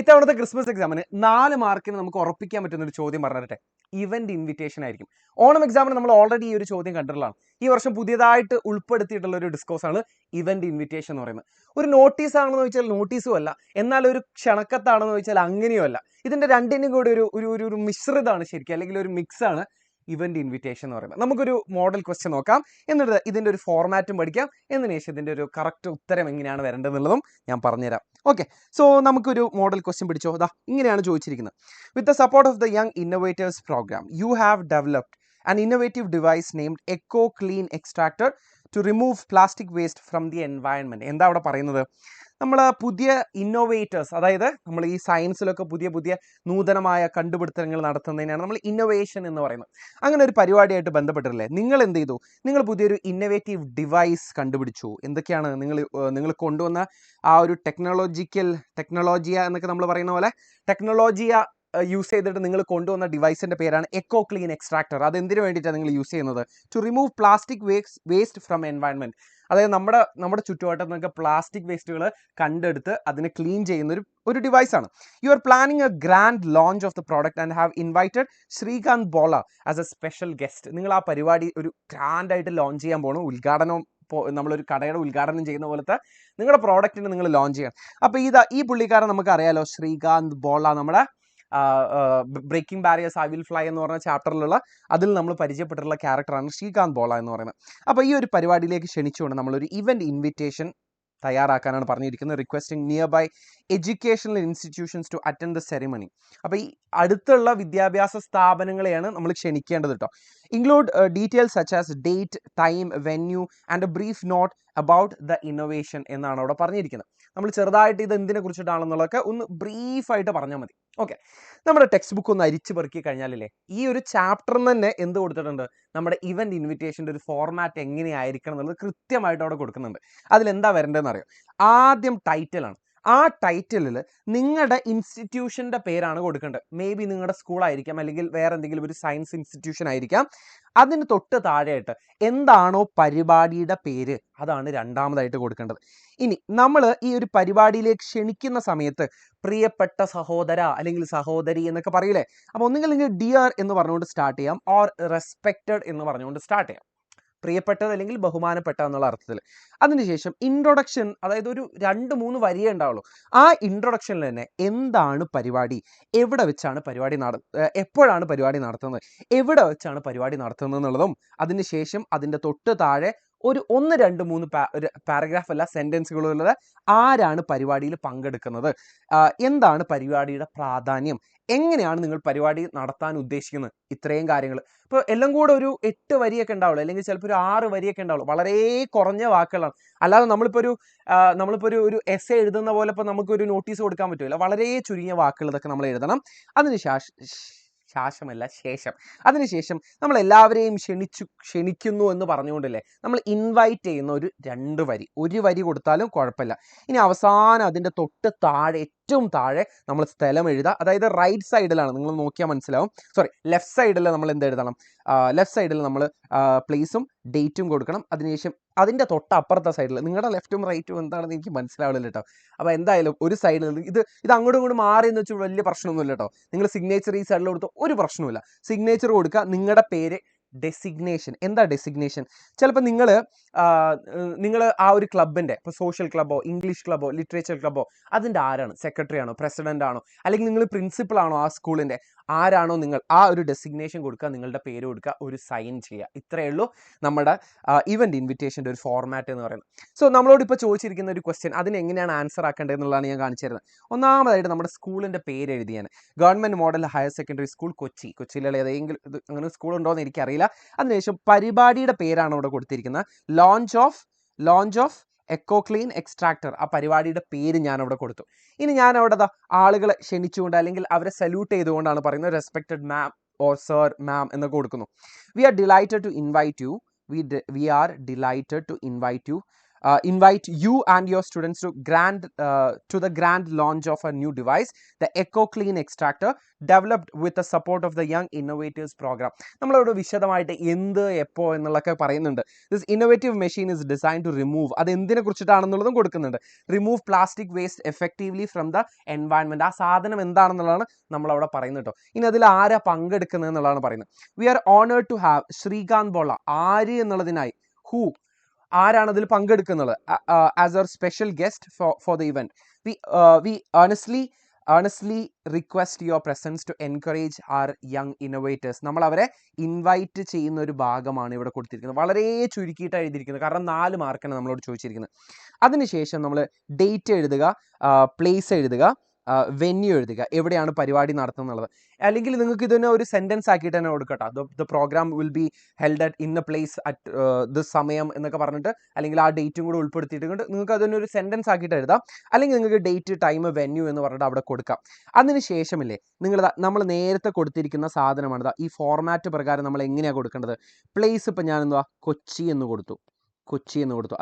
ഇത്തവണത്തെ ക്രിസ്മസ് എക്സാമിന് 4 മാർക്കിന് നമുക്ക് ഉറപ്പിക്കാൻ പറ്റുന്ന ഒരു ചോദ്യം പറഞ്ഞിട്ടെ, ഇവന്റ് ഇൻവിറ്റേഷൻ ആയിരിക്കും. ഓണം എക്സാമിന് നമ്മൾ ഓൾറെഡി ഈ ഒരു ചോദ്യം കണ്ടിട്ടുള്ളതാണ്. ഈ വർഷം പുതിയതായിട്ട് ഉൾപ്പെടുത്തിയിട്ടുള്ള ഒരു ഡിസ്കോഴ്സ് ആണ് ഇവന്റ് ഇൻവിറ്റേഷൻ എന്ന് പറയുന്നത്. ഒരു നോട്ടീസ് ആണെന്ന് ചോദിച്ചാൽ നോട്ടീസും അല്ല, എന്നാൽ ഒരു ക്ഷണക്കത്താണെന്ന് ചോദിച്ചാൽ അങ്ങനെയും അല്ല. ഇതിന്റെ രണ്ടിനും കൂടി ഒരു മിശ്രിതമാണ് ശരിക്കും, അല്ലെങ്കിൽ ഒരു മിക്സ് ആണ് ഇവന്റ് ഇൻവിറ്റേഷൻ എന്ന് പറയുന്നത്. നമുക്കൊരു മോഡൽ ക്വസ്റ്റ്യൻ നോക്കാം, എന്നിട്ട് ഇതിന്റെ ഒരു ഫോർമാറ്റും പഠിക്കാം, എന്നതിന് ശേഷം ഇതിന്റെ ഒരു കറക്റ്റ് ഉത്തരം എങ്ങനെയാണ് വരേണ്ടതെന്നുള്ളതും ഞാൻ പറഞ്ഞുതരാം. ഓക്കെ, സോ നമുക്കൊരു മോഡൽ ക്വസ്റ്റ്യൻ പിടിച്ചോ. ഇങ്ങനെയാണ് ചോദിച്ചിരിക്കുന്നത്. With the support of the young innovators program you have developed an innovative device named Eco Clean Extractor to remove plastic waste from the environment. എന്താ അവിടെ പറയുന്നത്? നമ്മൾ പുതിയ ഇന്നോവേറ്റേഴ്സ്, അതായത് നമ്മൾ ഈ സയൻസിലൊക്കെ പുതിയ പുതിയ നൂതനമായ കണ്ടുപിടുത്തങ്ങൾ നടത്തുന്നതിനാണ് നമ്മൾ ഇന്നോവേഷൻ എന്ന് പറയുന്നത്. അങ്ങനെ ഒരു പരിപാടിയായിട്ട് ബന്ധപ്പെട്ടിട്ടില്ലേ? നിങ്ങൾ എന്ത് ചെയ്തു? നിങ്ങൾ പുതിയൊരു ഇന്നോവേറ്റീവ് ഡിവൈസ് കണ്ടുപിടിച്ചു. എന്തൊക്കെയാണ് നിങ്ങൾ കൊണ്ടുവന്ന ആ ഒരു ടെക്നോളജിയ എന്നൊക്കെ നമ്മൾ പറയുന്ന പോലെ ടെക്നോളജിയ യൂസ് ചെയ്തിട്ട് നിങ്ങൾ കൊണ്ടുവന്ന ഡിവൈസിന്റെ പേരാണ് എക്കോ ക്ലീൻ എക്സ്ട്രാക്ടർ. അത് എന്തിനു വേണ്ടിയിട്ടാണ് നിങ്ങൾ യൂസ് ചെയ്യുന്നത്? To remove plastic waste from environment. അതായത് നമ്മുടെ ചുറ്റുവട്ടത്ത് നിന്നൊക്കെ പ്ലാസ്റ്റിക് വേസ്റ്റുകൾ കണ്ടെടുത്ത് അതിനെ ക്ലീൻ ചെയ്യുന്ന ഒരു ഡിവൈസാണ്. You are planning a grand launch of the product and have invited Srikanth Bolla as a special guest. നിങ്ങൾ ആ പരിപാടി ഒരു ഗ്രാൻഡായിട്ട് ലോഞ്ച് ചെയ്യാൻ പോകണം. ഉദ്ഘാടനം നമ്മളൊരു കടയുടെ ഉദ്ഘാടനം ചെയ്യുന്ന പോലത്തെ നിങ്ങളുടെ പ്രോഡക്റ്റിന് നിങ്ങൾ ലോഞ്ച് ചെയ്യണം. അപ്പോൾ ഈ പുള്ളിക്കാരൻ നമുക്ക് അറിയാലോ, ശ്രീകാന്ത് ബോള. നമ്മുടെ breaking barriers I will fly എന്ന് പറഞ്ഞ ചാപ്റ്ററിലുള്ള അതിൽ നമ്മൾ പരിചയപ്പെട്ടിട്ടുള്ള ക്യാരക്ടറാണ് ശ്രീകാന്ത് ബോള എന്ന് പറയുന്നത്. അപ്പോൾ ഈ ഒരു പരിപാടിയിലേക്ക് ക്ഷണിച്ചുകൊണ്ട് നമ്മളൊരു ഇവന്റ് ഇൻവിറ്റേഷൻ തയ്യാറാക്കാനാണ് പറഞ്ഞിരിക്കുന്നത്. Requesting nearby educational institutions to attend the ceremony. അപ്പോൾ ഈ അടുത്തുള്ള വിദ്യാഭ്യാസ സ്ഥാപനങ്ങളെയാണ് നമ്മൾ ക്ഷണിക്കേണ്ടത് കേട്ടോ. Include details such as date, time, venue and a brief note about the innovation എന്നാണ് അവിടെ പറഞ്ഞിരിക്കുന്നത്. നമ്മൾ ചെറുതായിട്ട് ഇത് എന്തിനെ കുറിച്ചിട്ടാണെന്നുള്ളതൊക്കെ ഒന്ന് ബ്രീഫായിട്ട് പറഞ്ഞാൽ മതി. ഓക്കെ, നമ്മുടെ ടെക്സ്റ്റ് ബുക്ക് ഒന്ന് അരിച്ചു പെറുക്കി കഴിഞ്ഞാലല്ലേ ഈ ഒരു ചാപ്റ്ററിന് തന്നെ എന്ത് കൊടുത്തിട്ടുണ്ട്? നമ്മുടെ ഇവന്റ് ഇൻവിറ്റേഷൻ്റെ ഒരു ഫോർമാറ്റ് എങ്ങനെയായിരിക്കണം എന്നുള്ളത് കൃത്യമായിട്ട് അവിടെ കൊടുക്കുന്നുണ്ട്. അതിലെന്താ വരേണ്ടതെന്ന് അറിയോ? ആദ്യം ടൈറ്റിലാണ്. ആ ടൈറ്റിലിൽ നിങ്ങളുടെ ഇൻസ്റ്റിറ്റ്യൂഷൻ്റെ പേരാണ് കൊടുക്കേണ്ടത്. മേ ബി നിങ്ങളുടെ സ്കൂളായിരിക്കാം, അല്ലെങ്കിൽ വേറെ എന്തെങ്കിലും ഒരു സയൻസ് ഇൻസ്റ്റിറ്റ്യൂഷൻ ആയിരിക്കാം. അതിന് തൊട്ട് താഴെയായിട്ട് എന്താണോ പരിപാടിയുടെ പേര് അതാണ് രണ്ടാമതായിട്ട് കൊടുക്കേണ്ടത്. ഇനി നമ്മൾ ഈ ഒരു പരിപാടിയിലേക്ക് ക്ഷണിക്കുന്ന സമയത്ത് പ്രിയപ്പെട്ട സഹോദര അല്ലെങ്കിൽ സഹോദരി എന്നൊക്കെ പറയില്ലേ? അപ്പോൾ ഒന്നുകിൽ ഡിയർ എന്ന് പറഞ്ഞുകൊണ്ട് സ്റ്റാർട്ട് ചെയ്യാം, ഓർ റെസ്പെക്റ്റഡ് എന്ന് പറഞ്ഞുകൊണ്ട് സ്റ്റാർട്ട് ചെയ്യാം. പ്രിയപ്പെട്ടത് അല്ലെങ്കിൽ ബഹുമാനപ്പെട്ട എന്നുള്ള അർത്ഥത്തിൽ. അതിനുശേഷം ഇൻട്രൊഡക്ഷൻ, അതായത് ഒരു 2-3 വരിയേ ഉണ്ടാവുള്ളൂ. ആ ഇൻട്രൊഡക്ഷനിൽ തന്നെ എന്താണ് പരിപാടി, എവിടെ വെച്ചാണ് പരിപാടി എപ്പോഴാണ് പരിപാടി നടത്തുന്നത്, എവിടെ വെച്ചാണ് പരിപാടി നടത്തുന്നത് എന്നുള്ളതും, അതിനുശേഷം അതിൻ്റെ തൊട്ട് താഴെ ഒരു 1, 2, 3 പാരഗ്രാഫ് അല്ല സെൻറ്റൻസുകളുള്ളത് ആരാണ് പരിപാടിയിൽ പങ്കെടുക്കുന്നത്, എന്താണ് പരിപാടിയുടെ പ്രാധാന്യം, എങ്ങനെയാണ് നിങ്ങൾ പരിപാടി നടത്താൻ ഉദ്ദേശിക്കുന്നത്, ഇത്രയും കാര്യങ്ങൾ. ഇപ്പോൾ എല്ലാം കൂടെ ഒരു 8 വരിയൊക്കെ ഉണ്ടാവുള്ളൂ, അല്ലെങ്കിൽ ചിലപ്പോൾ ഒരു 6 വരിയൊക്കെ ഉണ്ടാവുള്ളൂ. വളരെ കുറഞ്ഞ വാക്കുകളാണ്. അല്ലാതെ നമ്മളിപ്പോൾ ഒരു എസ്സേ എഴുതുന്ന പോലെ ഇപ്പോൾ നമുക്കൊരു നോട്ടീസ് കൊടുക്കാൻ പറ്റില്ല. വളരെ ചുരുങ്ങിയ വാക്കുകൾ ഇതൊക്കെ നമ്മൾ എഴുതണം. അതിനുശേഷം നമ്മൾ എല്ലാവരെയും ക്ഷണിക്കുന്നു എന്ന് പറഞ്ഞുകൊണ്ടല്ലേ നമ്മൾ ഇൻവൈറ്റ് ചെയ്യുന്ന ഒരു 2 വരി, 1 വരി കൊടുത്താലും കുഴപ്പമില്ല. ഇനി അവസാനം അതിൻ്റെ തൊട്ട് താഴെ, ഏറ്റവും താഴെ നമ്മൾ സ്ഥലം എഴുതുക. അതായത് റൈറ്റ് സൈഡിലാണ്, നിങ്ങൾ നോക്കിയാൽ മനസ്സിലാവും. ലെഫ്റ്റ് സൈഡിൽ നമ്മൾ എന്ത് എഴുതണം? ലെഫ്റ്റ് സൈഡിൽ നമ്മൾ പ്ലേസും ഡേറ്റും കൊടുക്കണം. അതിനുശേഷം അതിൻ്റെ തൊട്ടപ്പുറത്തെ സൈഡിൽ, നിങ്ങളുടെ ലെഫ്റ്റും റൈറ്റും എന്താണെന്ന് എനിക്ക് മനസ്സിലാവില്ല കേട്ടോ. അപ്പോൾ എന്തായാലും ഒരു സൈഡിൽ ഇത് അങ്ങോട്ടും ഇങ്ങോട്ടും മാറി എന്ന് വെച്ചാൽ വലിയ പ്രശ്നമൊന്നുമില്ല കേട്ടോ. നിങ്ങൾ സിഗ്നേച്ചർ ഈ സൈഡിൽ കൊടുത്താൽ ഒരു പ്രശ്നവുമില്ല. സിഗ്നേച്ചർ കൊടുക്കുക, നിങ്ങളുടെ പേര്, ഡെസിഗ്നേഷൻ. എന്താ ഡെസിഗ്നേഷൻ? ചിലപ്പോൾ നിങ്ങൾ ആ ഒരു ക്ലബിൻ്റെ, ഇപ്പോൾ സോഷ്യൽ ക്ലബ്ബോ ഇംഗ്ലീഷ് ക്ലബ്ബോ ലിറ്ററേച്ചർ ക്ലബ്ബോ, അതിൻ്റെ ആരാണ്? സെക്രട്ടറി ആണോ, പ്രസിഡന്റ് ആണോ, അല്ലെങ്കിൽ നിങ്ങൾ പ്രിൻസിപ്പൾ ആണോ ആ സ്കൂളിൻ്റെ? ആരാണോ നിങ്ങൾ, ആ ഒരു ഡെസിഗ്നേഷൻ കൊടുക്കുക, നിങ്ങളുടെ പേര് കൊടുക്കുക, ഒരു സൈൻ ചെയ്യുക. ഇത്രയേ ഉള്ളൂ നമ്മുടെ ഇവന്റ് ഇൻവിറ്റേഷൻ്റെ ഒരു ഫോർമാറ്റ് എന്ന് പറയുന്നത്. സോ നമ്മളോട് ഇപ്പോൾ ചോദിച്ചിരിക്കുന്ന ഒരു ക്വസ്റ്റ്യൻ, അതിന് എങ്ങനെയാണ് ആൻസർ ആക്കേണ്ടത് എന്നുള്ളതാണ് ഞാൻ കാണിച്ചു തരുന്നത്. ഒന്നാമതായിട്ട് നമ്മുടെ സ്കൂളിൻ്റെ പേര് എഴുതിയാണ്. Government model higher secondary school, കൊച്ചിയിലുള്ള ഏതെങ്കിലും അങ്ങനെ സ്കൂൾ ഉണ്ടോ എന്ന് എനിക്കറിയില്ല. അതിനുശേഷം പരിപാടിയുടെ പേരാണ് ഇവിടെ കൊടുത്തിരിക്കുന്നത്. Launch of eco clean extractor. ആ പരിപാടിയുടെ പേര് ഞാൻ അവിടെ കൊടുത്തു. ഇനി ഞാൻ അവിടെ ആളുകളെ ക്ഷണിച്ചുകൊണ്ട് അല്ലെങ്കിൽ അവരെ സല്യൂട്ട് ചെയ്തുകൊണ്ടാണ് പറയുന്നത്. Respected ma'am or sir, ma'am എന്നൊക്കെ കൊടുക്കുന്നു. We are delighted to invite you invite you and your students to the grand launch of a new device, the Echo Clean Extractor, developed with the support of the Young Innovators Program. നമ്മളവിടെ വിശദമായിട്ട് എന്ത് എപ്പോ എന്നുള്ളതൊക്കെ പറയുന്നുണ്ട്. This innovative machine is design to remove, അത് എന്തിനെ കുറിച്ചിട്ടാണെന്നുള്ളതും കൊടുക്കുന്നുണ്ട്. Remove plastic waste effectively from the environment. ആ സാധനം എന്താണെന്നുള്ളതാണ് നമ്മളവിടെ പറയുന്നത് കേട്ടോ. ഇനി അതിൽ ആരാ പങ്കെടുക്കുന്നത് എന്നുള്ളതാണ് പറയുന്നത്. We are honoured to have Srikanth Bolla. ആര് എന്നുള്ളതിനായി ഹൂ, ആരാണ് അതിൽ പങ്കെടുക്കുന്നത്, as our special guest for the event. We earnestly request your presence to encourage our young innovators. നമ്മൾ അവരെ ഇൻവൈറ്റ് ചെയ്യുന്ന ഒരു ഭാഗമാണ് ഇവിടെ കൊടുത്തിരിക്കുന്നത്. വളരെ ചുരുക്കിയിട്ട് എഴുതിയിരിക്കുന്നത്, കാരണം 4 മാർക്കാണ് നമ്മളോട് ചോദിച്ചിരിക്കുന്നത്. അതിനുശേഷം നമ്മൾ ഡേറ്റ് എഴുതുക, പ്ലേസ് എഴുതുക, വെന്യൂ എഴുതുക, എവിടെയാണ് പരിപാടി നടത്തുന്നത്. അല്ലെങ്കിൽ നിങ്ങൾക്ക് ഇതിനെ ഒരു സെൻറ്റൻസ് ആക്കിയിട്ട് തന്നെ കൊടുക്കട്ടോ. The programme will be held at in a place at this സമയം എന്നൊക്കെ പറഞ്ഞിട്ട്, അല്ലെങ്കിൽ ആ ഡേറ്റും കൂടെ ഉൾപ്പെടുത്തിയിട്ട് നിങ്ങൾക്ക് അതിനെ ഒരു സെൻറ്റൻസ് ആക്കിയിട്ട് എഴുതാം. അല്ലെങ്കിൽ നിങ്ങൾക്ക് ഡേറ്റ്, ടൈം, വെന്യൂ എന്ന് പറഞ്ഞിട്ട് അവിടെ കൊടുക്കാം. അതിന് ശേഷമില്ലേ നമ്മൾ നേരത്തെ കൊടുത്തിരിക്കുന്ന സാധനമാണ് ഈ ഫോർമാറ്റ് പ്രകാരം നമ്മൾ എങ്ങനെയാണ് കൊടുക്കേണ്ടത്. പ്ലേസ് ഇപ്പം ഞാൻ കൊച്ചി എന്ന് കൊടുത്തു.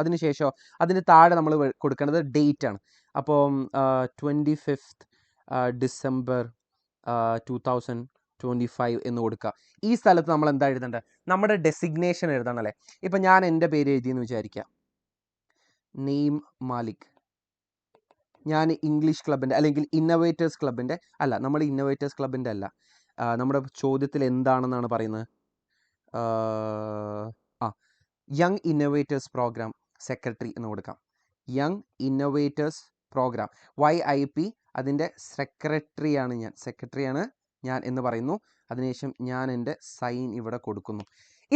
അതിനുശേഷം അതിന് താഴെ നമ്മൾ കൊടുക്കേണ്ടത് ഡേറ്റ് ആണ്. അപ്പം 25th December 2025 എന്ന് കൊടുക്കുക. ഈ സ്ഥലത്ത് നമ്മൾ എന്താ എഴുതേണ്ടത്, നമ്മുടെ ഡെസിഗ്നേഷൻ എഴുതണം അല്ലേ. ഇപ്പം ഞാൻ എൻ്റെ പേര് എഴുതിയെന്ന് വിചാരിക്കാം, നെയിം മാലിക്. ഞാൻ ഇംഗ്ലീഷ് ക്ലബിൻ്റെ അല്ലെങ്കിൽ ഇന്നോവേറ്റേഴ്സ് ക്ലബിൻ്റെ അല്ല, നമ്മൾ ഇന്നോവേറ്റേഴ്സ് ക്ലബിൻ്റെ അല്ല, നമ്മുടെ ചോദ്യത്തിൽ എന്താണെന്നാണ് പറയുന്നത്, യങ് ഇന്നോവേറ്റേഴ്സ് പ്രോഗ്രാം സെക്രട്ടറി എന്ന് കൊടുക്കാം. യങ് ഇന്നോവേറ്റേഴ്സ് പ്രോഗ്രാം YIP, അതിൻ്റെ സെക്രട്ടറിയാണ് ഞാൻ എന്ന് പറയുന്നു. അതിനുശേഷം ഞാൻ എൻ്റെ സൈൻ ഇവിടെ കൊടുക്കുന്നു.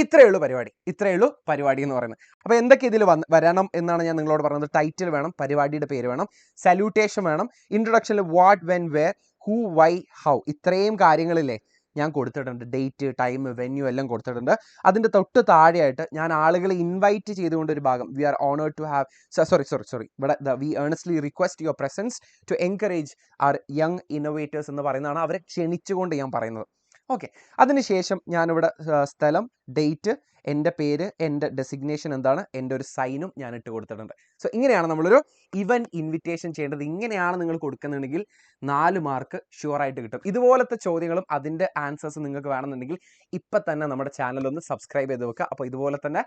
ഇത്രയേ ഉള്ളൂ പരിപാടി എന്ന് പറയുന്നത്. അപ്പോൾ എന്തൊക്കെ ഇതിൽ വരണം എന്നാണ് ഞാൻ നിങ്ങളോട് പറഞ്ഞത്. ടൈറ്റിൽ വേണം, പരിപാടിയുടെ പേര് വേണം, സല്യൂട്ടേഷൻ വേണം, ഇൻട്രൊഡക്ഷനിൽ what, when, where, who, why, how, ഇത്രയും കാര്യങ്ങളില്ലേ ഞാൻ കൊടുത്തിട്ടുണ്ട്. ഡേറ്റ്, ടൈം, വെന്യൂ എല്ലാം കൊടുത്തിട്ടുണ്ട്. അതിൻ്റെ തൊട്ട് താഴെയായിട്ട് ഞാൻ ആളുകളെ ഇൻവൈറ്റ് ചെയ്തുകൊണ്ട് ഒരു ഭാഗം, we are honoured to have sorry ഇവിടെ we earnestly request your presence to encourage our young innovators എന്ന് പറയുന്നതാണ് അവരെ ക്ഷണിച്ചുകൊണ്ട് ഞാൻ പറയുന്നത്. ഓക്കെ, അതിനുശേഷം ഞാനിവിടെ സ്ഥലം, ഡേറ്റ്, എൻ്റെ പേര്, എൻ്റെ ഡെസിഗ്നേഷൻ എന്താണ്, എൻ്റെ ഒരു സൈനും ഞാൻ ഇട്ട് കൊടുത്തിട്ടുണ്ട്. സോ ഇങ്ങനെയാണ് നമ്മളൊരു ഇവൻറ്റ് ഇൻവിറ്റേഷൻ ചെയ്യേണ്ടത്. ഇങ്ങനെയാണ് നിങ്ങൾ കൊടുക്കുന്നുണ്ടെങ്കിൽ 4 മാർക്ക് ഷുവറായിട്ട് കിട്ടും. ഇതുപോലത്തെ ചോദ്യങ്ങളും അതിൻ്റെ ആൻസേഴ്സ് നിങ്ങൾക്ക് വേണമെന്നുണ്ടെങ്കിൽ ഇപ്പം തന്നെ നമ്മുടെ ചാനലൊന്ന് സബ്സ്ക്രൈബ് ചെയ്ത് വെക്കുക. അപ്പോൾ ഇതുപോലെ തന്നെ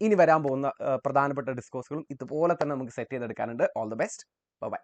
ഇനി വരാൻ പോകുന്ന പ്രധാനപ്പെട്ട ഡിസ്കോഴ്സുകളും ഇതുപോലെ തന്നെ നമുക്ക് സെറ്റ് ചെയ്തെടുക്കാനുണ്ട്. All the best, by.